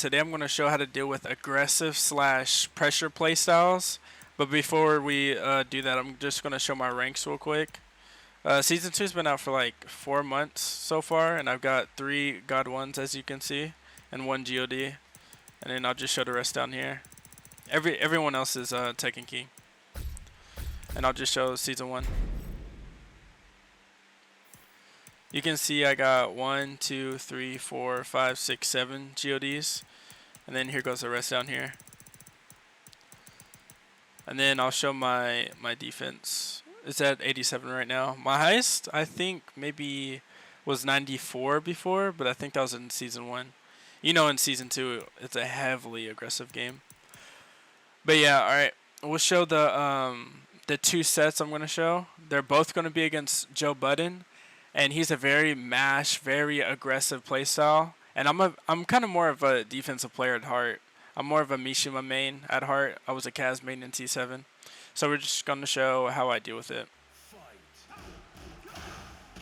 Today I'm going to show how to deal with aggressive slash pressure playstyles. But before we do that, I'm just going to show my ranks real quick. Season 2 has been out for like 4 months so far, and I've got 3 God 1s as you can see, and 1 God. And then I'll just show the rest down here. Everyone else is Tekken Key. And I'll just show Season 1. You can see I got 1, 2, 3, 4, 5, 6, 7 GODs. And then here goes the rest down here. And then I'll show my defense. It's at 87 right now. My highest, I think, maybe was 94 before, but I think that was in Season 1. You know, in Season 2, it's a heavily aggressive game. But yeah, alright. We'll show the 2 sets I'm going to show. They're both going to be against Joe Budden. And he's a very very aggressive playstyle. And I'm kind of more of a defensive player at heart. I'm more of a Mishima main at heart. I was a Kaz main in T7. So we're just going to show how I deal with it.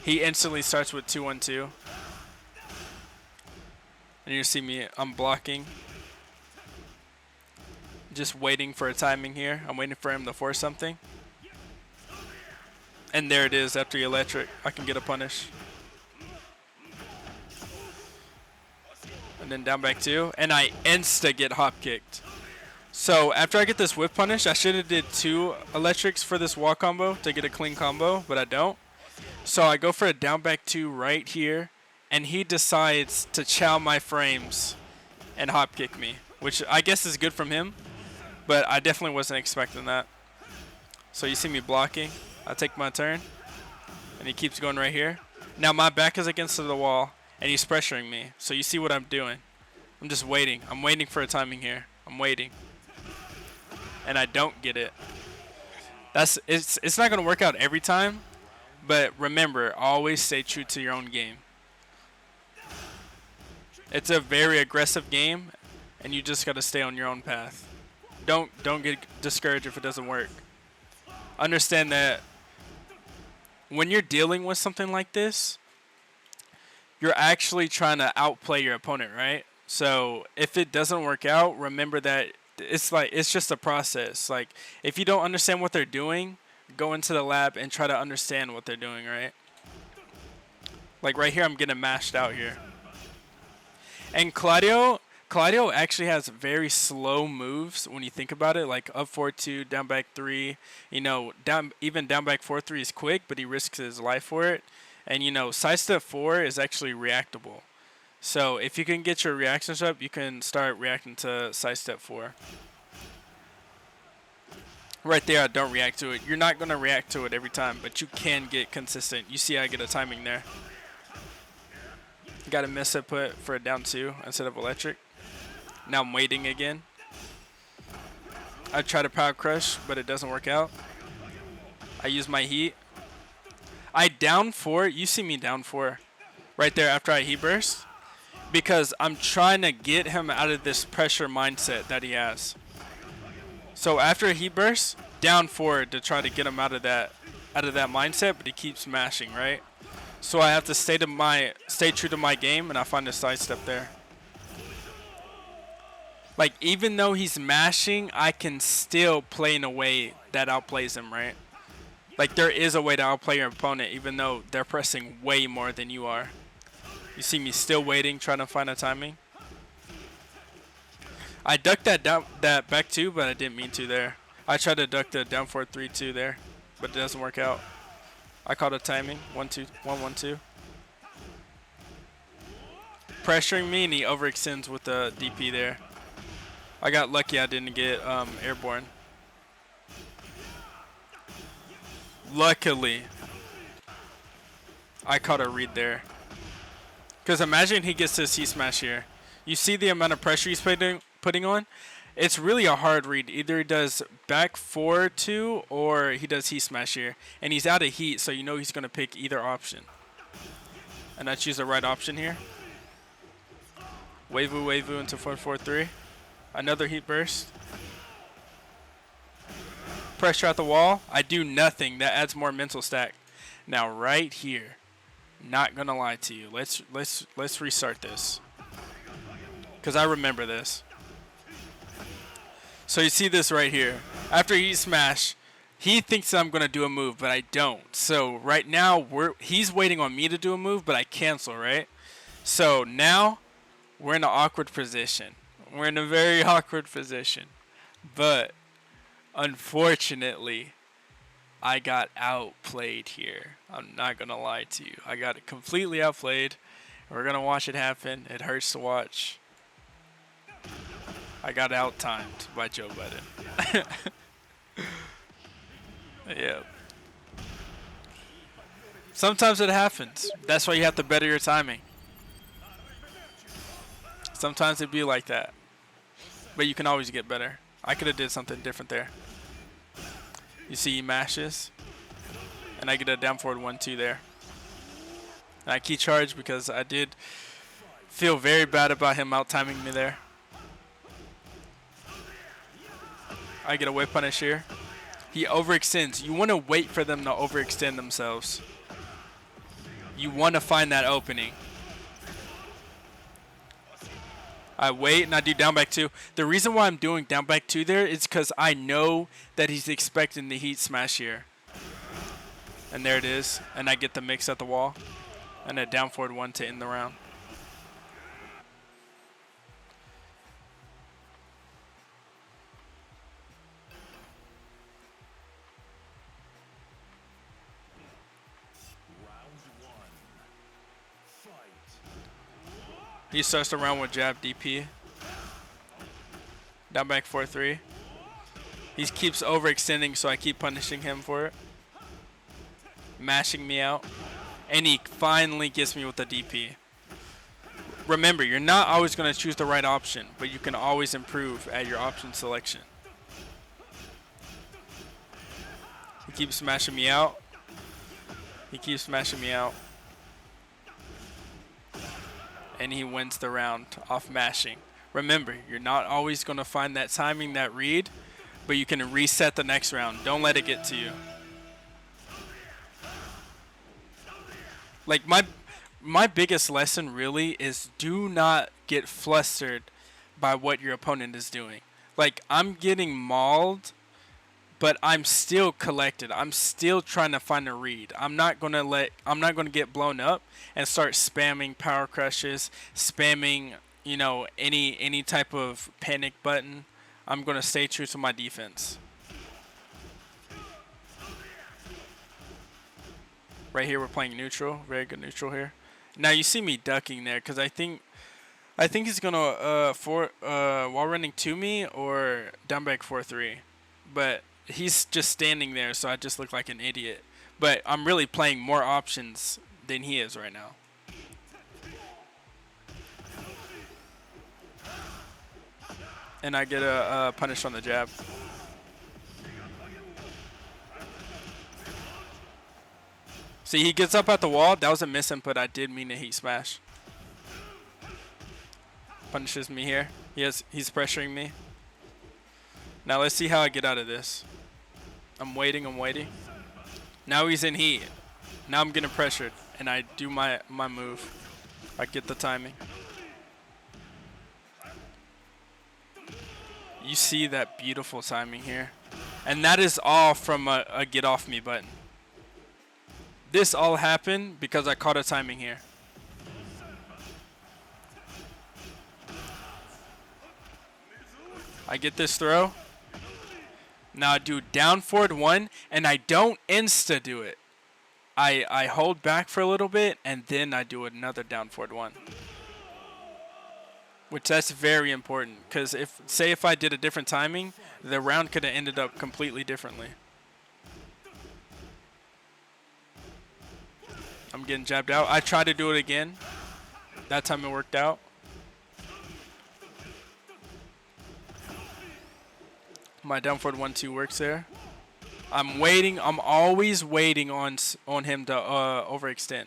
He instantly starts with 2-1-2. And you see me, I'm blocking. Just waiting for a timing here. I'm waiting for him to force something. And there it is after the electric. I can get a punish. And then down back 2. And I insta get hop kicked. So after I get this whip punish, I should have did 2 electrics for this wall combo to get a clean combo, but I don't. So I go for a down back 2 right here. And he decides to chow my frames and hop kick me, which I guess is good from him. But I definitely wasn't expecting that. So you see me blocking. I take my turn. And he keeps going right here. Now my back is against the wall. And he's pressuring me. So you see what I'm doing. I'm just waiting. I'm waiting for a timing here. I'm waiting. And I don't get it. It's not going to work out every time. But remember, always stay true to your own game. It's a very aggressive game. And you just got to stay on your own path. Don't get discouraged if it doesn't work. Understand that when you're dealing with something like this, you're actually trying to outplay your opponent, right? So if it doesn't work out, remember that it's just a process. Like if you don't understand what they're doing, go into the lab and try to understand what they're doing, right? Like right here, I'm getting mashed out here. And Claudio actually has very slow moves when you think about it, like up 4-2, down back 3. You know, even down back 4-3 is quick, but he risks his life for it. And you know, side step 4 is actually reactable. So if you can get your reactions up, you can start reacting to side step 4. Right there, I don't react to it. You're not going to react to it every time, but you can get consistent. You see I get a timing there. Got a miss put for a down 2 instead of electric. Now I'm waiting again. I try to power crush, but it doesn't work out. I use my heat. I down 4. You see me down 4 right there after I heat burst. Because I'm trying to get him out of this pressure mindset that he has. So after a heat burst, down 4 to try to get him out of that mindset, but he keeps mashing, right? So I have to stay true to my game, and I find a side step there. Like, even though he's mashing, I can still play in a way that outplays him, right? Like, there is a way to outplay your opponent, even though they're pressing way more than you are. You see me still waiting, trying to find a timing. I ducked that back 2, but I didn't mean to there. I tried to duck the down 4-3-2 there, but it doesn't work out. I caught a timing, 1-2, 1-1-2. Pressuring me, and he overextends with the DP there. I got lucky I didn't get airborne. Luckily, I caught a read there. Because imagine he gets this heat smash here. You see the amount of pressure he's putting on? It's really a hard read. Either he does back 4-2 or he does heat smash here. And he's out of heat, so you know he's going to pick either option. And I choose the right option here. Wavoo into 4-4-3. Another heat burst. Pressure at the wall. I do nothing. That adds more mental stack. Now right here, not gonna lie to you. Let's restart this. because I remember this. So you see this right here. After he smash, he thinks I'm going to do a move, but I don't. So right now, he's waiting on me to do a move, but I cancel, right? So now, we're in an awkward position. We're in a very awkward position. But, unfortunately, I got outplayed here. I'm not going to lie to you. I got it completely outplayed. We're going to watch it happen. It hurts to watch. I got out-timed by Joe Budden. Yeah. Sometimes it happens. That's why you have to better your timing. Sometimes it'd be like that. But you can always get better. I could have did something different there. You see he mashes. And I get a down forward 1-2 there. And I key charge because I did feel very bad about him out-timing me there. I get a whip punish here. He overextends. You want to wait for them to overextend themselves. You want to find that opening. I wait and I do down back 2. The reason why I'm doing down back 2 there is because I know that he's expecting the heat smash here. And there it is. And I get the mix at the wall. And a down forward 1 to end the round. He starts the round with jab DP. Down back 4-3. He keeps overextending, so I keep punishing him for it. Mashing me out. And he finally gets me with the DP. Remember, you're not always going to choose the right option, but you can always improve at your option selection. He keeps smashing me out. He keeps smashing me out. And he wins the round off mashing. Remember, you're not always going to find that timing, that read, but you can reset the next round. Don't let it get to you. Like, my biggest lesson really is do not get flustered by what your opponent is doing. Like, I'm getting mauled, but I'm still collected. I'm still trying to find a read. I'm not gonna get blown up and start spamming power crushes, spamming, you know, any type of panic button. I'm gonna stay true to my defense. Right here we're playing neutral. Very good neutral here. Now you see me ducking there because I think he's gonna wall running to me or down back 4-3. But he's just standing there, so I just look like an idiot. But I'm really playing more options than he is right now. And I get a punish on the jab. See, he gets up at the wall. That was a misinput. I did mean a heat smash. Punishes me here. He's pressuring me. Now let's see how I get out of this. I'm waiting. Now he's in heat. Now I'm getting pressured. And I do my move. I get the timing. You see that beautiful timing here. And that is all from a get off me button. This all happened because I caught a timing here. I get this throw. Now I do down forward 1, and I don't insta do it. I hold back for a little bit, and then I do another down forward 1. Which that's very important, because if I did a different timing, the round could have ended up completely differently. I'm getting jabbed out. I tried to do it again. That time it worked out. My down forward 1-2 works there. I'm waiting. I'm always waiting on him to overextend.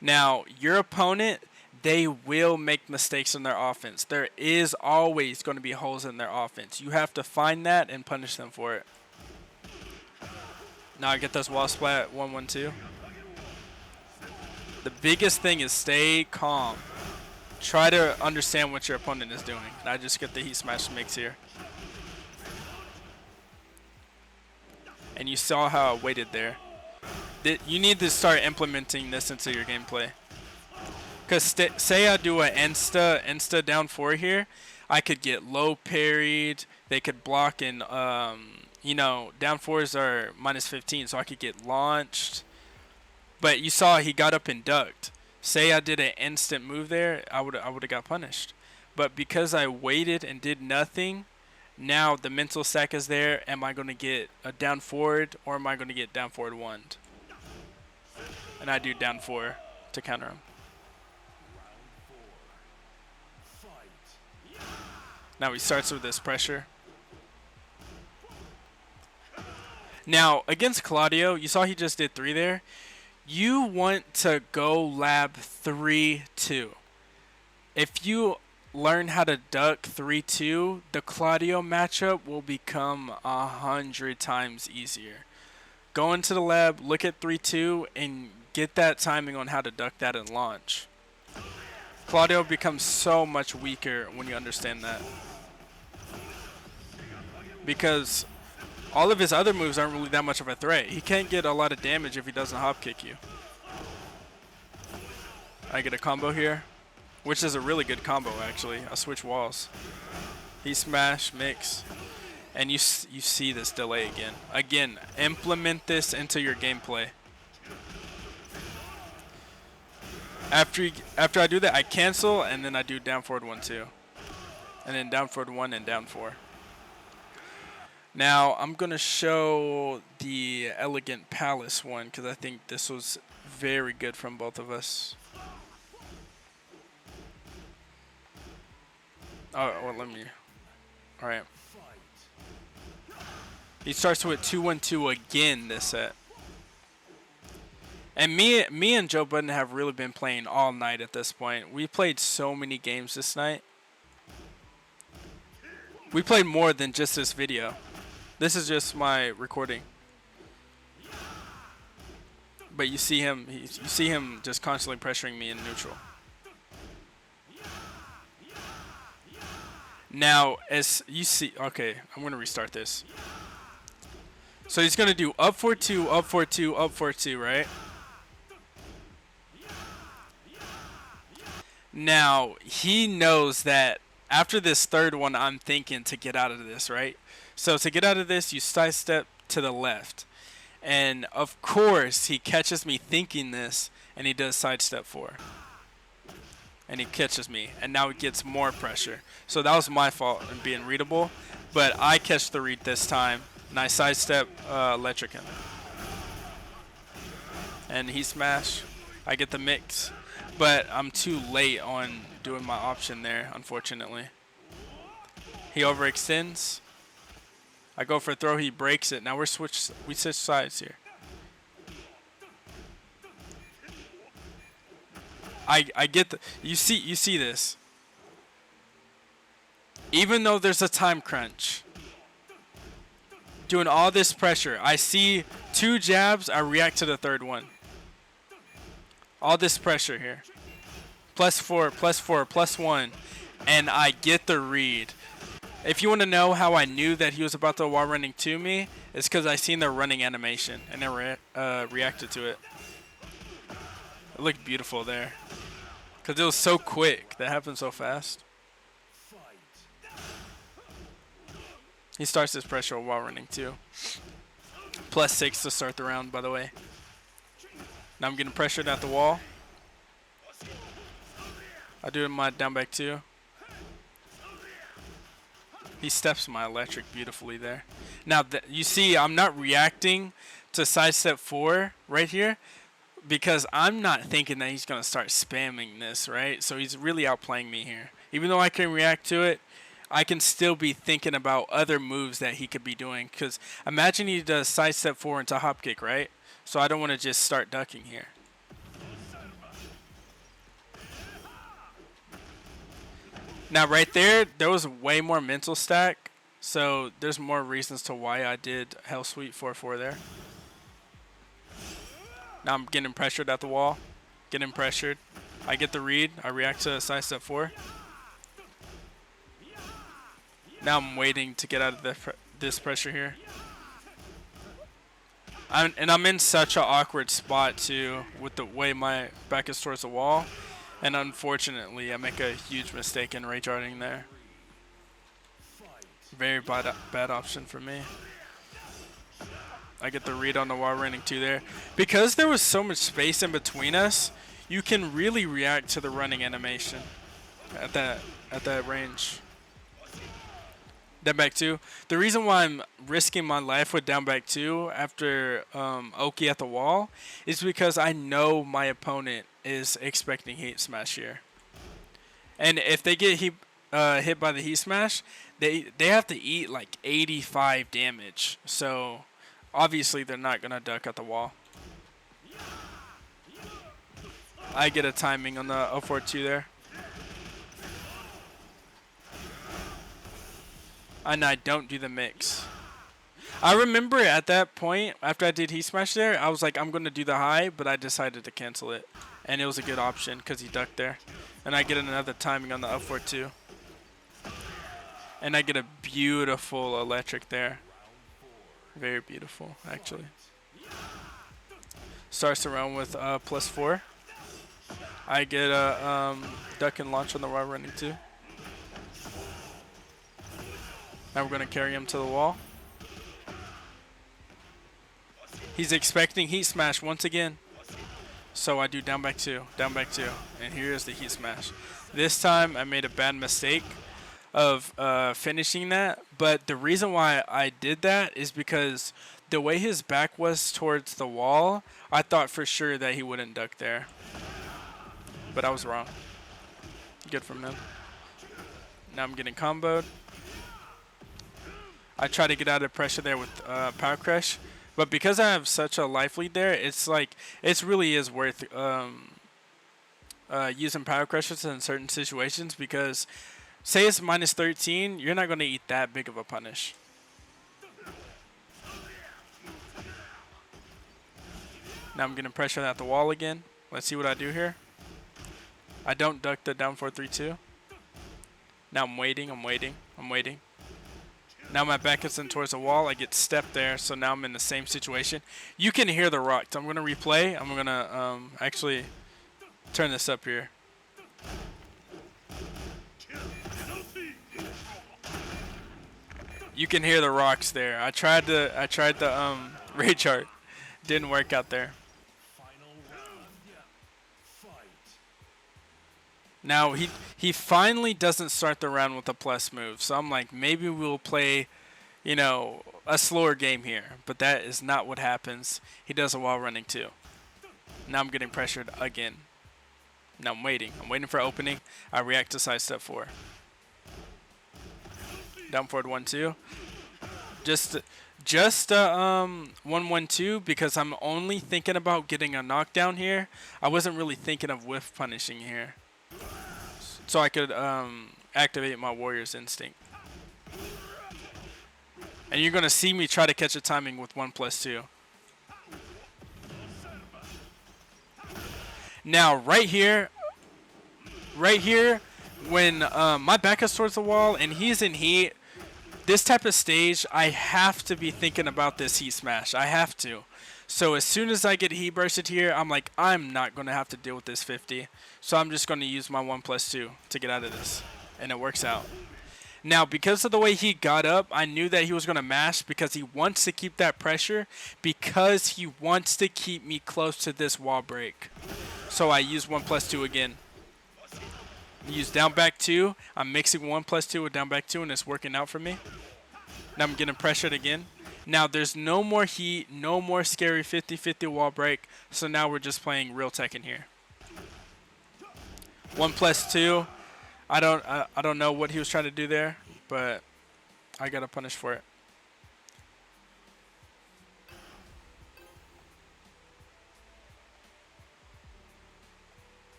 Now, your opponent, they will make mistakes in their offense. There is always going to be holes in their offense. You have to find that and punish them for it. Now I get this wall splat 1-1-2. The biggest thing is stay calm. Try to understand what your opponent is doing. I just get the heat smash mix here. And you saw how I waited there. You need to start implementing this into your gameplay. Because say I do an insta down 4 here, I could get low parried. They could block and, you know, down 4s are -15, so I could get launched. But you saw he got up and ducked. Say I did an instant move there, I would have got punished. But because I waited and did nothing, now the mental stack is there. Am I going to get a down forward or am I going to get down forward 1'd? And I do down 4 to counter him. Now he starts with this pressure. Now, against Claudio, you saw he just did 3 there. You want to go lab 3-2. If you learn how to duck 3-2, the Claudio matchup will become 100 times easier. Go into the lab, look at 3-2, and get that timing on how to duck that and launch. Claudio becomes so much weaker when you understand that. Because all of his other moves aren't really that much of a threat. He can't get a lot of damage if he doesn't hop kick you. I get a combo here, which is a really good combo actually. I switch walls. He smash, mix, and you see this delay again. Again, implement this into your gameplay. After I do that, I cancel, and then I do down forward 1-2. And then down forward 1 and down 4. Now, I'm going to show the Elegant Palace one, because I think this was very good from both of us. Oh, well, let me... Alright. He starts with 2-1-2 again this set. And me and Joe Budden have really been playing all night at this point. We played so many games this night. We played more than just this video. This is just my recording. But you see him just constantly pressuring me in neutral. Now, as you see, okay, I'm going to restart this. So he's going to do up 4-2, up 4-2, up 4-2, right? Now, he knows that after this third one, I'm thinking to get out of this, right? So to get out of this, you sidestep to the left. And of course, he catches me thinking this, and he does sidestep 4. And he catches me, and now he gets more pressure. So that was my fault in being readable, but I catch the read this time, and I sidestep electric him. And he smash. I get the mix, but I'm too late on doing my option there, unfortunately. He overextends. I go for a throw, he breaks it. Now we switch sides here. I get the you see this. Even though there's a time crunch, doing all this pressure, I see 2 jabs, I react to the third one. All this pressure here. +4, +4, +1, and I get the read. If you want to know how I knew that he was about to wall running to me, it's because I seen the running animation and I reacted to it. It looked beautiful there. Because it was so quick. That happened so fast. He starts his pressure while running too. +6 to start the round, by the way. Now I'm getting pressured at the wall. I do my down back 2. He steps my electric beautifully there. Now, you see, I'm not reacting to sidestep 4 right here because I'm not thinking that he's going to start spamming this, right? So he's really outplaying me here. Even though I can react to it, I can still be thinking about other moves that he could be doing. Because imagine he does sidestep 4 into hop kick, right? So I don't want to just start ducking here. Now right there was way more mental stack, so there's more reasons to why I did Hell Sweet 4-4 there. Now I'm getting pressured at the wall, getting pressured. I get the read. I react to side step 4. Now I'm waiting to get out of this pressure here. I'm in such an awkward spot too with the way my back is towards the wall. And unfortunately, I make a huge mistake in rage arting there. Very bad option for me. I get the read on the wall running 2 there. Because there was so much space in between us, you can really react to the running animation at that range. Down back 2. The reason why I'm risking my life with down back 2 after Oki at the wall is because I know my opponent is expecting heat smash here. And if they get hit by the heat smash, they have to eat like 85 damage. So obviously they're not going to duck at the wall. I get a timing on the 042 there. And I don't do the mix. I remember at that point, after I did heat smash there, I was like, I'm going to do the high, but I decided to cancel it. And it was a good option because he ducked there. And I get another timing on the up 4-2. And I get a beautiful electric there. Very beautiful, actually. Starts the round with +4. I get a duck and launch on the wall running 2. Now we're going to carry him to the wall. He's expecting heat smash once again. So I do down back 2, and here's the heat smash. This time I made a bad mistake of finishing that, but the reason why I did that is because the way his back was towards the wall, I thought for sure that he wouldn't duck there. But I was wrong. Good from him. Now I'm getting comboed. I try to get out of pressure there with Power Crush. But because I have such a life lead there, it's like, it really is worth using Power Crushes in certain situations because say it's -13, you're not going to eat that big of a punish. Now I'm getting pressure at the wall again. Let's see what I do here. I don't duck the down 4-3-2. Now I'm waiting. Now my back is in towards the wall. I get stepped there, so now I'm in the same situation. You can hear the rocks. I'm going to replay. I'm going to actually turn this up here. You can hear the rocks there. I tried the rage art. Didn't work out there. Now he finally doesn't start the round with a plus move, so I'm like, maybe we'll play, you know, a slower game here. But that is not what happens. He does a wall running 2. Now I'm getting pressured again. Now I'm waiting for opening. I react to side step 4. Down forward 1-2. Just 1-1-2 because I'm only thinking about getting a knockdown here. I wasn't really thinking of whiff punishing here. So I could activate my warrior's instinct. And you're going to see me try to catch a timing with 1+2. Now right here, when my back is towards the wall and he's in heat, this type of stage, I have to be thinking about this heat smash. I have to. So as soon as I get heat bursted here, I'm like, I'm not going to have to deal with this 50. So I'm just going to use my 1+2 to get out of this. And it works out. Now, because of the way he got up, I knew that he was going to mash because he wants to keep that pressure. Because he wants to keep me close to this wall break. So I use 1+2 again. Use down back 2. I'm mixing 1+2 with down back 2 and it's working out for me. Now I'm getting pressured again. Now there's no more heat, no more scary 50-50 wall break. So now we're just playing real Tekken here. 1+2. I don't know what he was trying to do there, but I got to punish for it.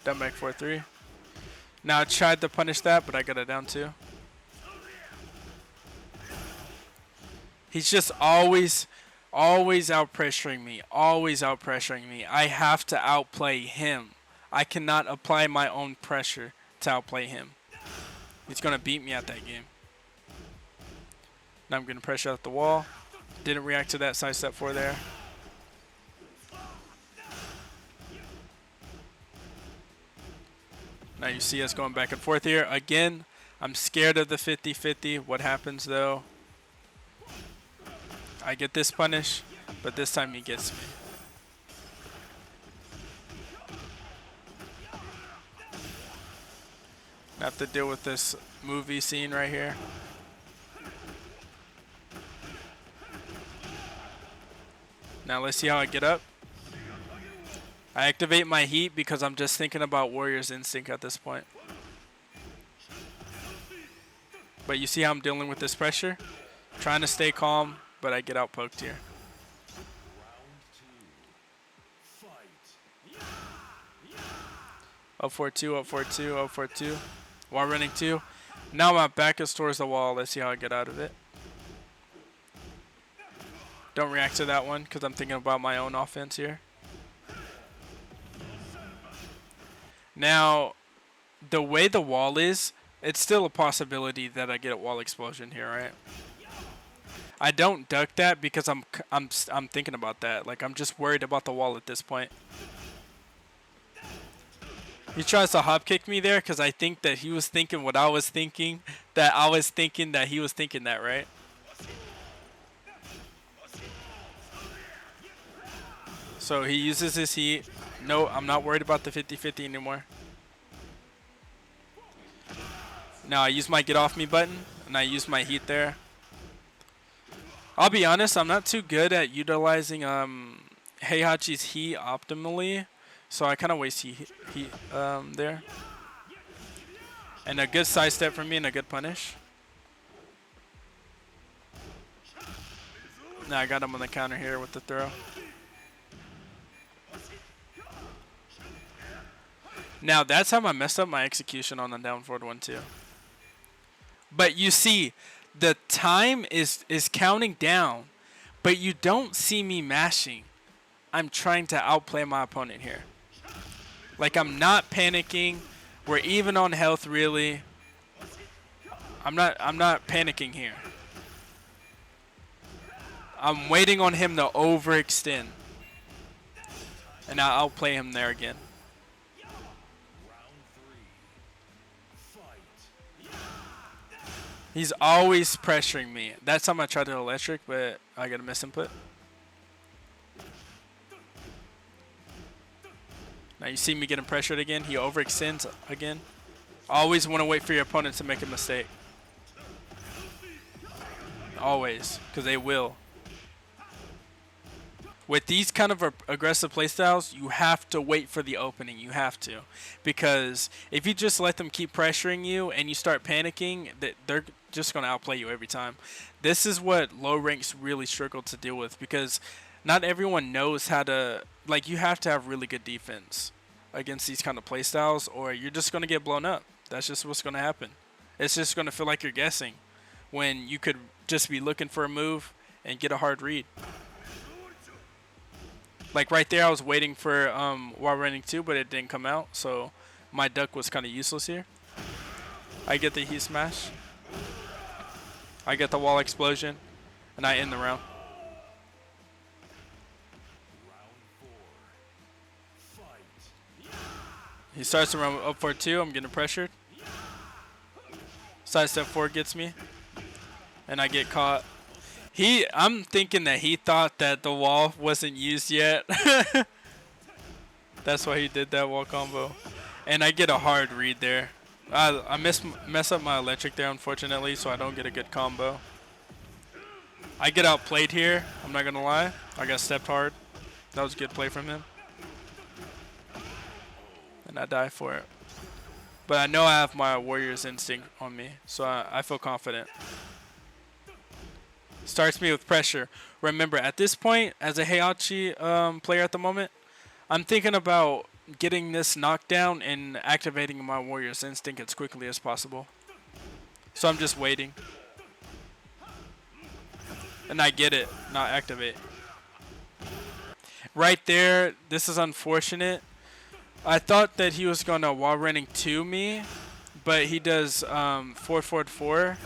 Down back 4-3. Now I tried to punish that, but I got it down 2. He's just always out pressuring me. Always out pressuring me. I have to outplay him. I cannot apply my own pressure to outplay him. He's going to beat me at that game. Now I'm going to pressure out the wall. Didn't react to that side step 4 there. Now you see us going back and forth here. Again, I'm scared of the 50-50. What happens though? I get this punish, but this time he gets me. I have to deal with this movie scene right here. Now let's see how I get up. I activate my heat because I'm just thinking about Warrior's Instinct at this point. But you see how I'm dealing with this pressure? Trying to stay calm, but I get out poked here. Up 4-2, up 4-2, up 4-2. Wall running 2. Now my back is towards the wall. Let's see how I get out of it. Don't react to that one because I'm thinking about my own offense here. Now, the way the wall is, it's still a possibility that I get a wall explosion here, right? I don't duck that because I'm thinking about that. Like, I'm just worried about the wall at this point. He tries to hop kick me there because I think that he was thinking what I was thinking, that I was thinking that he was thinking that, right? So he uses his heat. No, I'm not worried about the 50-50 anymore. Now I use my get off me button and I use my heat there. I'll be honest, I'm not too good at utilizing Heihachi's heat optimally, so I kind of waste heat there. And a good side step for me and a good punish. Now I got him on the counter here with the throw. Now that's how I messed up my execution on the down forward 1-2. But you see, the time is counting down, but you don't see me mashing. I'm trying to outplay my opponent here. Like, I'm not panicking. We're even on health, really. I'm not panicking here. I'm waiting on him to overextend. And I'll outplay him there again. He's always pressuring me. That time I tried to electric, but I got a miss input. Now you see me getting pressured again. He overextends again. Always want to wait for your opponent to make a mistake. Always, because they will. With these kind of aggressive playstyles, you have to wait for the opening. You have to. Because if you just let them keep pressuring you and you start panicking, they're just going to outplay you every time. This is what low ranks really struggle to deal with, because not everyone knows how to... Like, you have to have really good defense against these kind of playstyles, or you're just going to get blown up. That's just what's going to happen. It's just going to feel like you're guessing when you could just be looking for a move and get a hard read. Like right there, I was waiting for wall running 2, but it didn't come out, so my duck was kind of useless here. I get the heat smash. I get the wall explosion, and I end the round. He starts to run up 4-2. I'm getting pressured. Side step 4 gets me, and I get caught. I'm thinking that he thought that the wall wasn't used yet. That's why he did that wall combo. And I get a hard read there. I mess up my electric there, unfortunately, so I don't get a good combo. I get outplayed here. I'm not going to lie. I got stepped hard. That was a good play from him. And I die for it. But I know I have my Warrior's Instinct on me, so I feel confident. Starts me with pressure. Remember, at this point, as a Heihachi player at the moment, I'm thinking about getting this knockdown and activating my Warrior's Instinct as quickly as possible. So I'm just waiting. And I get it, not activate. Right there, this is unfortunate. I thought that he was going to wall running to me, but he does forward forward 4,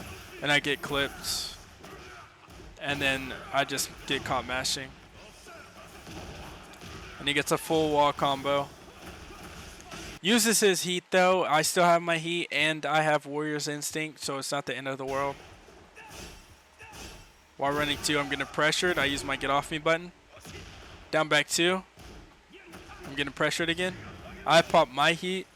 and I get clipped. And then I just get caught mashing. And he gets a full wall combo. Uses his heat though. I still have my heat and I have Warrior's Instinct, so it's not the end of the world. While running 2, I'm getting pressured. I use my get off me button. Down back 2. I'm getting pressured again. I pop my heat.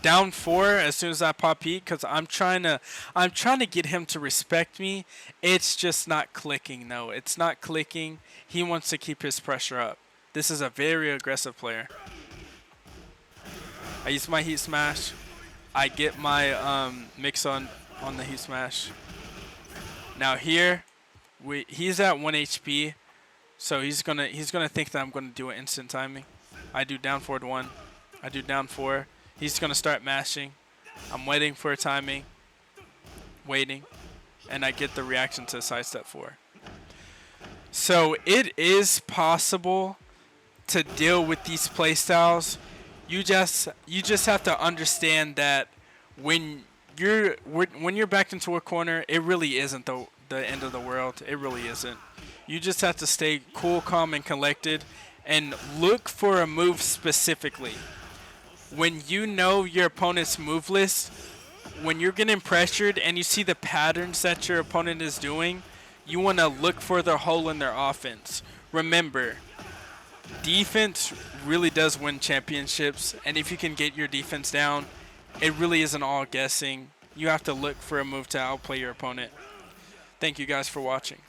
Down 4 as soon as I pop heat because I'm trying to get him to respect me. It's just not clicking though. It's not clicking. He wants to keep his pressure up. This is a very aggressive player. I use my heat smash. I get my mix on the heat smash. Now here, he's at 1 HP, so he's gonna think that I'm gonna do an instant timing. I do down forward 1. I do down 4. He's gonna start mashing. I'm waiting for a timing, waiting, and I get the reaction to sidestep 4. So it is possible to deal with these playstyles. You just have to understand that when you're backed into a corner, it really isn't the end of the world. It really isn't. You just have to stay cool, calm, and collected, and look for a move specifically. When you know your opponent's move list, when you're getting pressured and you see the patterns that your opponent is doing, you want to look for the hole in their offense. Remember, defense really does win championships, and if you can get your defense down, it really isn't all guessing. You have to look for a move to outplay your opponent. Thank you guys for watching.